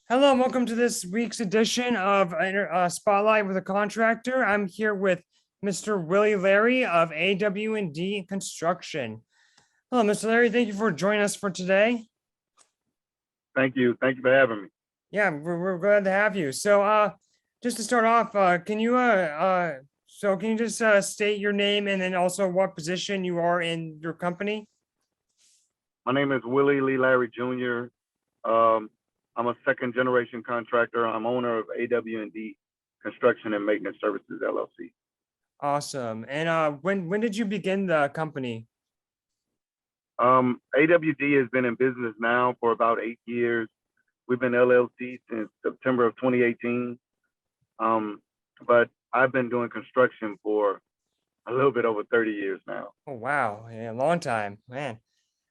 Hello, and welcome to this week's edition of Spotlight with a Contractor. I'm here with Mr. Willie Larry of AW&D Construction. Hello, Mr. Larry. Thank you for joining us for today. Thank you. Thank you for having me. Yeah, we're glad to have you. So, just to start off, can you just state your name and then also what position you are in your company? My name is Willie Lee Larry Jr. I'm a second generation contractor. I'm owner of AW&D Construction and Maintenance Services LLC. Awesome. And when did you begin the company? AW&D has been in business now for about 8 years. We've been LLC since September of 2018. But I've been doing construction for a little bit over 30 years now. Oh, wow. Yeah, long time, man.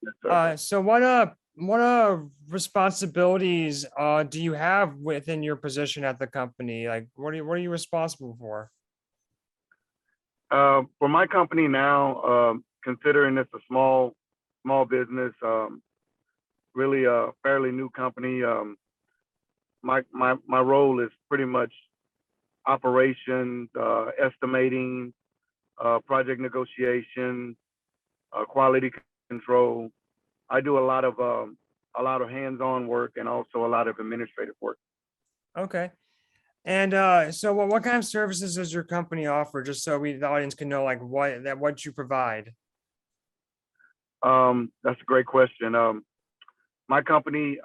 Yes, sir. So what responsibilities do you have within your position at the company? Like what are you responsible for? For my company now, considering it's a small business, really a fairly new company. My role is pretty much operations, estimating, project negotiation, quality control. I do a lot of hands-on work and also a lot of administrative work. Okay. And so what kind of services does your company offer? Just so the audience can know like what you provide. That's a great question. My company,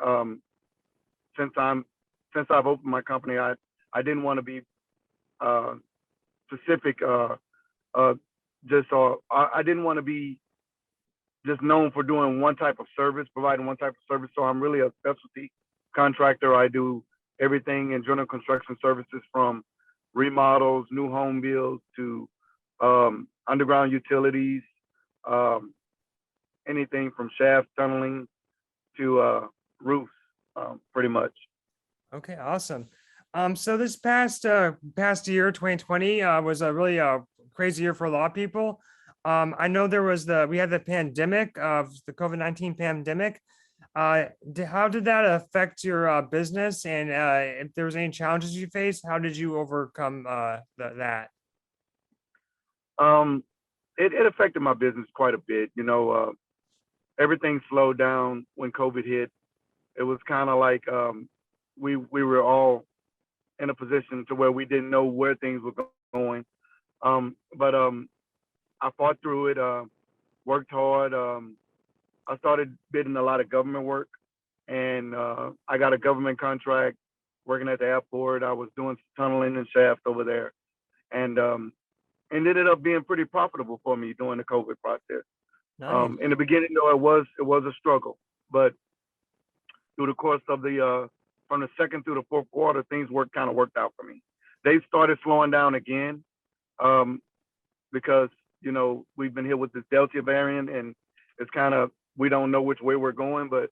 since I've opened my company, I didn't want to be specific. I didn't want to be just known for doing one type of service, providing one type of service. So I'm really a specialty contractor. I do everything in general construction services, from remodels, new home builds, to underground utilities, anything from shaft tunneling to roofs, pretty much. Okay, awesome. So this past year, 2020, was a really crazy year for a lot of people. I know we had the pandemic of the COVID-19 pandemic. How did that affect your business? And if there was any challenges you faced, how did you overcome that? It affected my business quite a bit. Everything slowed down when COVID hit. It was kind of like we were all in a position to where we didn't know where things were going. But I fought through it, worked hard. I started bidding a lot of government work, and I got a government contract working at the airport. I was doing tunneling and shaft over there, and ended up being pretty profitable for me during the COVID process. Nice. In the beginning, though, it was a struggle, but through the course of from the second through the fourth quarter, things worked out for me. They started slowing down again, because we've been hit with this Delta variant, and it's we don't know which way we're going. But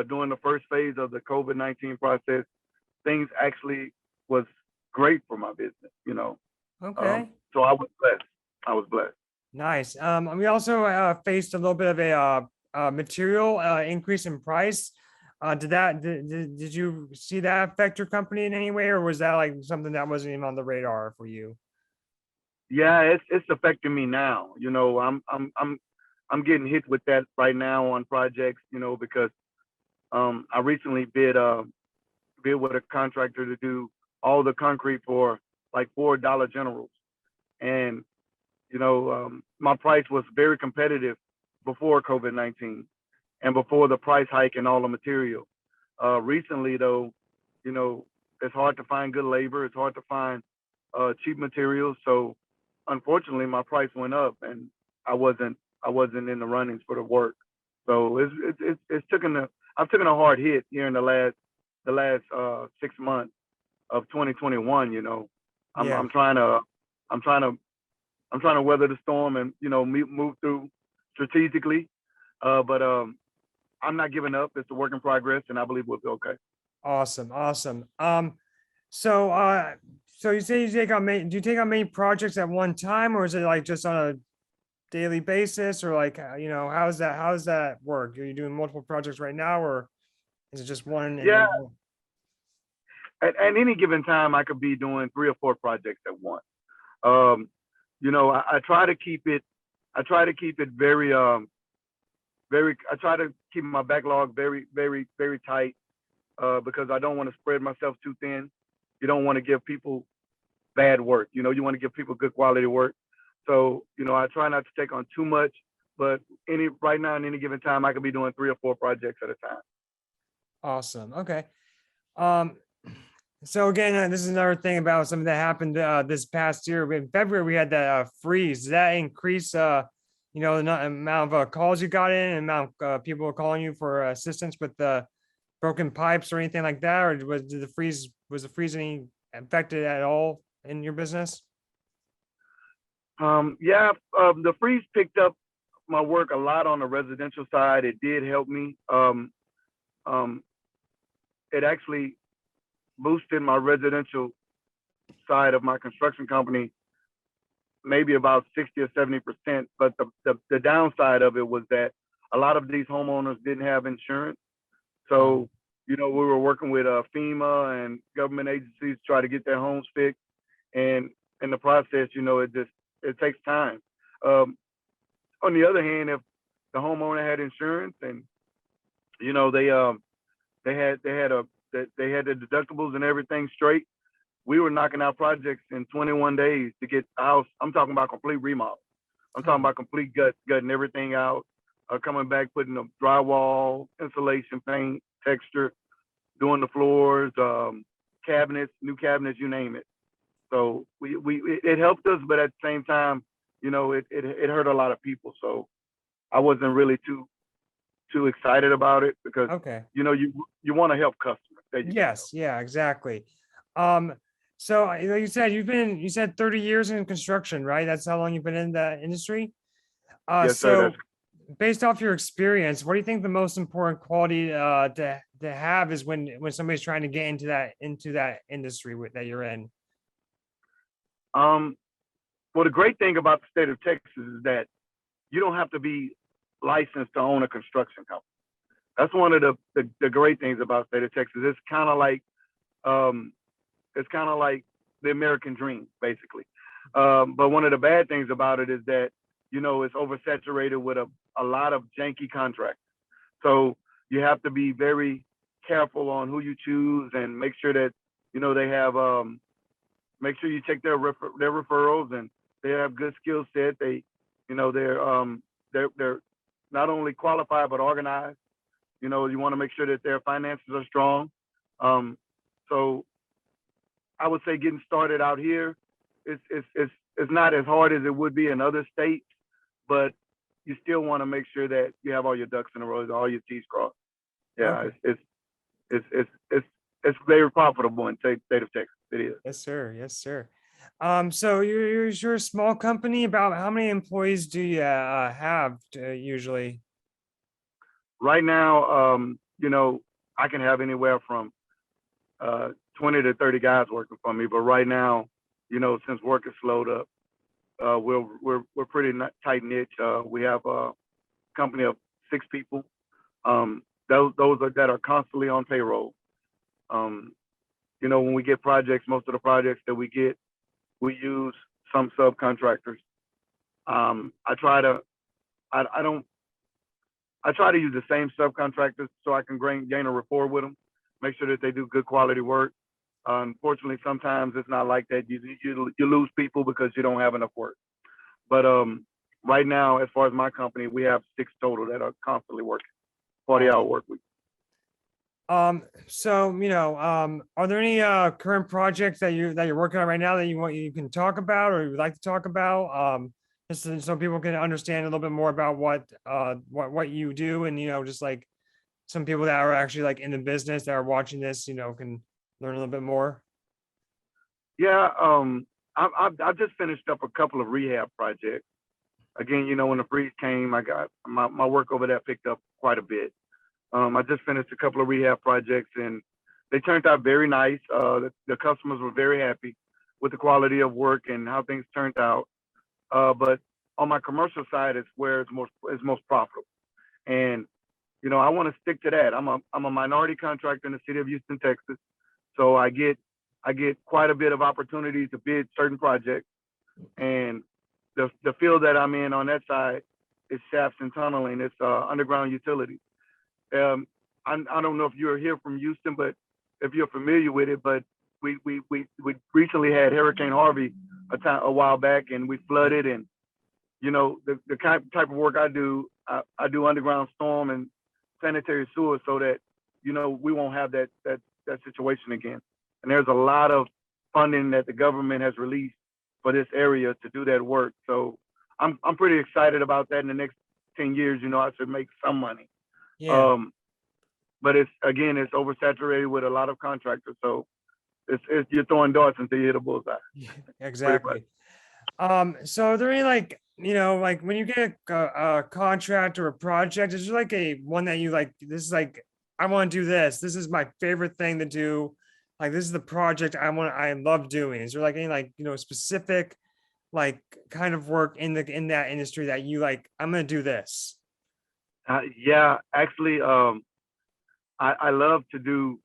during the first phase of the COVID-19 process, things actually was great for my business. Okay. So I was blessed. Nice. We also faced a little bit of a material increase in price. Did you see that affect your company in any way, or was that like something that wasn't even on the radar for you? Yeah, it's affecting me now. I'm getting hit with that right now on projects. Because I recently bid with a contractor to do all the concrete for like $4 Generals, and my price was very competitive before COVID-19 and before the price hike and all the material. Recently, though, it's hard to find good labor. It's hard to find cheap materials. So unfortunately, my price went up, and I wasn't in the runnings for the work. So I've taken a hard hit here in the last 6 months of 2021. Yeah. I'm trying to weather the storm and move through strategically, but I'm not giving up. It's a work in progress, and I believe we'll be okay. Awesome. So you say do you take on many projects at one time, or is it like just on a daily basis, or like how does that work? Are you doing multiple projects right now, or is it just one? Yeah. at any given time, I could be doing 3 or 4 projects at once. I try to keep it. I try to keep it very, I try to keep my backlog very, very, very tight because I don't want to spread myself too thin. You don't want to give people bad work. You want to give people good quality work. So, I try not to take on too much, but right now, in any given time, I could be doing 3 or 4 projects at a time. Awesome. Okay. Um, so again, this is another thing about something that happened this past year. In February, we had that freeze. Did that increase, the amount of calls you got in, and amount of people calling you for assistance with the broken pipes or anything like that? Or was the freeze any affected at all in your business? The freeze picked up my work a lot on the residential side. It did help me. It actually boosted my residential side of my construction company maybe about 60 or 70%. But the downside of it was that a lot of these homeowners didn't have insurance. So, we were working with FEMA and government agencies to try to get their homes fixed. And in the process, it takes time. On the other hand, if the homeowner had insurance and, they had the deductibles and everything straight, we were knocking out projects in 21 days to get the house. I'm talking about complete remodel. I'm talking about complete gutting everything out, coming back, putting the drywall, insulation, paint, texture, doing the floors, cabinets, new cabinets, you name it. So it helped us, but at the same time, it hurt a lot of people. So I wasn't really too excited about it because you want to help customers. Yes, yeah, exactly. So you said 30 years in construction, right? That's how long you've been in the industry. Yes, sir. Based off your experience, what do you think the most important quality to have is when somebody's trying to get into that industry that you're in? Well, the great thing about the state of Texas is that you don't have to be licensed to own a construction company. That's one of the great things about the state of Texas. It's kind of like the American dream, basically. But one of the bad things about it is that it's oversaturated with a lot of janky contracts. So you have to be very careful on who you choose and make sure that they have make sure you check their referrals and they have good skill set. They're not only qualified but organized. You want to make sure that their finances are strong. So I would say getting started out here is not as hard as it would be in other states, but you still want to make sure that you have all your ducks in a row, all your T's crossed. Yeah, okay. It's very profitable in the state of Texas. It is. Yes, sir. Yes, sir. So you're a small company. About how many employees do you have usually? Right now, I can have anywhere from 20 to 30 guys working for me. But right now, since work is slowed up, we're pretty tight knit. We have a company of 6 people. Those that are constantly on payroll. When we get projects, most of the projects that we get, we use some subcontractors. I try to use the same subcontractors so I can gain a rapport with them, make sure that they do good quality work. Unfortunately, sometimes it's not like that. You lose people because you don't have enough work. But right now, as far as my company, we have 6 total that are constantly working, 40-hour work week. Are there any current projects that you're working on right now that you can talk about or you would like to talk about? Just so people can understand a little bit more about what you do, and just like some people that are actually like in the business that are watching this, can learn a little bit more. Yeah, I've just finished up a couple of rehab projects. Again, when the freeze came, I got my work over there picked up quite a bit. I just finished a couple of rehab projects and they turned out very nice. The customers were very happy with the quality of work and how things turned out. But on my commercial side is where it's most profitable. And, I want to stick to that. I'm a minority contractor in the city of Houston, Texas. So I get quite a bit of opportunity to bid certain projects, and the field that I'm in on that side is shafts and tunneling. It's underground utilities. I don't know if you're here from Houston, but if you're familiar with it, but we recently had Hurricane Harvey a while back, and we flooded, and the type of work I do underground storm and sanitary sewer, so that we won't have that situation again. And there's a lot of funding that the government has released for this area to do that work. So I'm pretty excited about that. In the next 10 years, I should make some money. Yeah. But it's oversaturated with a lot of contractors. So it's you're throwing darts until you hit a bullseye. Exactly. So are there any like when you get a contract or a project, is there like a one that you like, this is like, I want to do this. This is my favorite thing to do. Like, this is the project I love doing. Is there like any like, specific like kind of work in that industry that you like, I'm going to do this? Yeah, actually, I love to do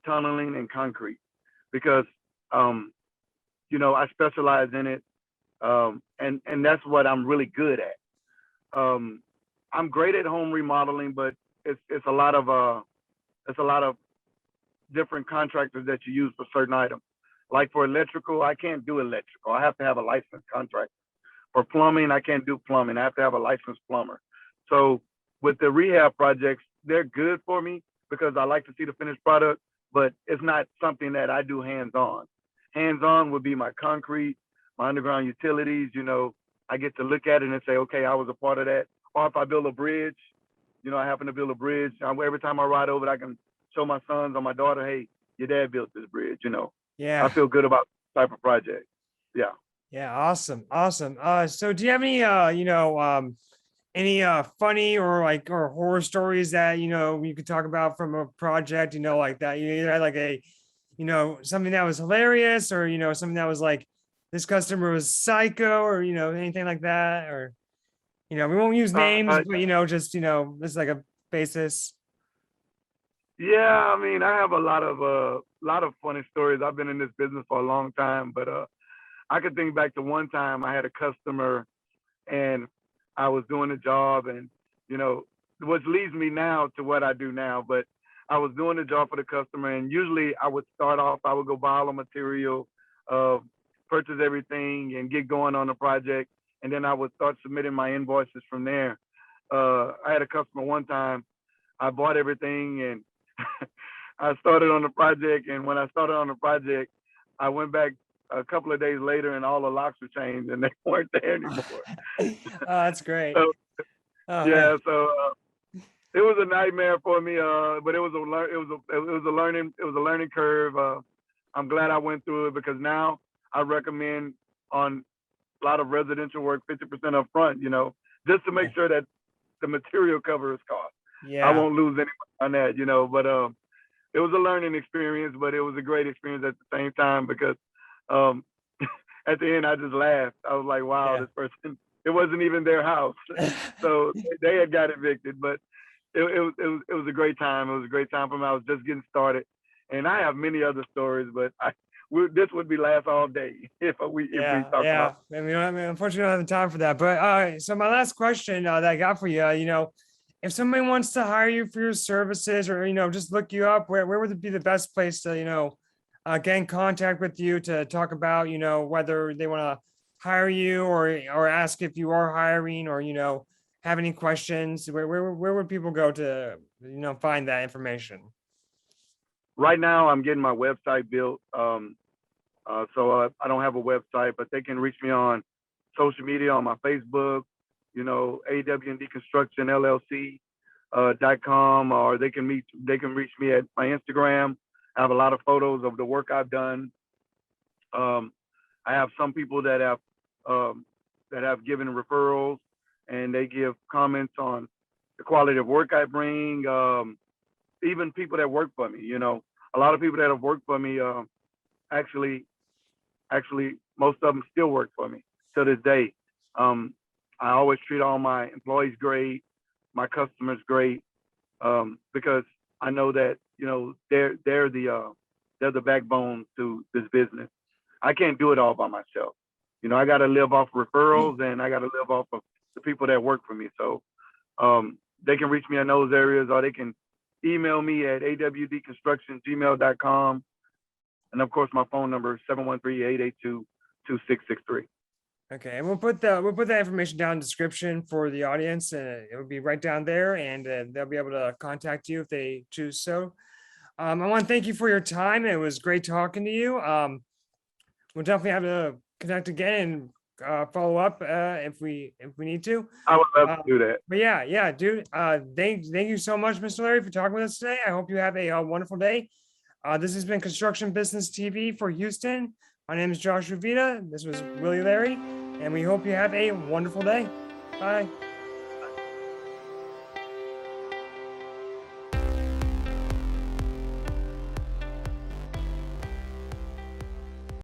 tunneling and concrete because, I specialize in it. And that's what I'm really good at. I'm great at home remodeling, but it's a lot of different contractors that you use for certain items. Like for electrical, I can't do electrical. I have to have a licensed contractor. For plumbing, I can't do plumbing. I have to have a licensed plumber. So with the rehab projects, they're good for me because I like to see the finished product, but it's not something that I do hands-on. Hands-on would be my concrete, my underground utilities. I get to look at it and say, okay, I was a part of that. Or if I build a bridge, I happen to build a bridge. Every time I ride over it, I can show my sons or my daughter, hey, your dad built this bridge. Yeah. I feel good about this type of project. Yeah. Yeah. Awesome. Awesome. So do you have any, any funny or horror stories that you could talk about from a project, like that? You either had like a, something that was hilarious, or something that was like, this customer was psycho, or anything like that, or we won't use names, but just this is like a basis. Yeah, I mean, I have a lot of funny stories. I've been in this business for a long time, but I could think back to one time I had a customer, and I was doing a job, and which leads me now to what I do now. But I was doing the job for the customer, and usually I would start off, I would go buy all the material, purchase everything, and get going on the project, and then I would start submitting my invoices from there. I had a customer one time, I bought everything, and I started on the project, and when I started on the project, I went back a couple of days later, and all the locks were changed, and they weren't there anymore. Oh, that's great. So, Oh, yeah, man. so it was a nightmare for me, but it was a learning curve. I'm glad I went through it, because now I recommend on a lot of residential work 50% up front, just to make sure that the material covers cost. Yeah. I won't lose anyone on that, but it was a learning experience, but it was a great experience at the same time, because at the end I just laughed. I was like, wow, Yeah. this person, it wasn't even their house. So they had got evicted, but it was a great time. It was a great time for me. I was just getting started, and I have many other stories, but this would be last all day if we talk about. I mean, unfortunately, we don't have the time for that. But so my last question that I got for you, if somebody wants to hire you for your services, or just look you up, where would be the best place to get in contact with you to talk about whether they want to hire you, or ask if you are hiring, or have any questions? Where would people go to find that information? Right now, I'm getting my website built. So I don't have a website, but they can reach me on social media, on my Facebook, AW&D Construction LLC .com, or they can reach me at my Instagram. I have a lot of photos of the work I've done. I have some people that have given referrals, and they give comments on the quality of work I bring. Even people that work for me, a lot of people that have worked for me, actually, most of them still work for me to this day. I always treat all my employees great, my customers great, because I know that they're they're the backbone to this business. I can't do it all by myself. You know, I got to live off referrals and I got to live off of the people that work for me. So they can reach me in those areas, or they can email me at awdconstruction@gmail.com. And of course, my phone number is 713-882-2663. Okay, and we'll put that information down in the description for the audience, and it will be right down there, and they'll be able to contact you if they choose so. I want to thank you for your time. It was great talking to you. We'll definitely have to connect again and follow up if we need to. I would love to do that. But yeah, dude. Thank you so much, Mr. Larry, for talking with us today. I hope you have a wonderful day. This has been Construction Business TV for Houston. My name is Joshua Vita. This was Willie Larry, and we hope you have a wonderful day. Bye.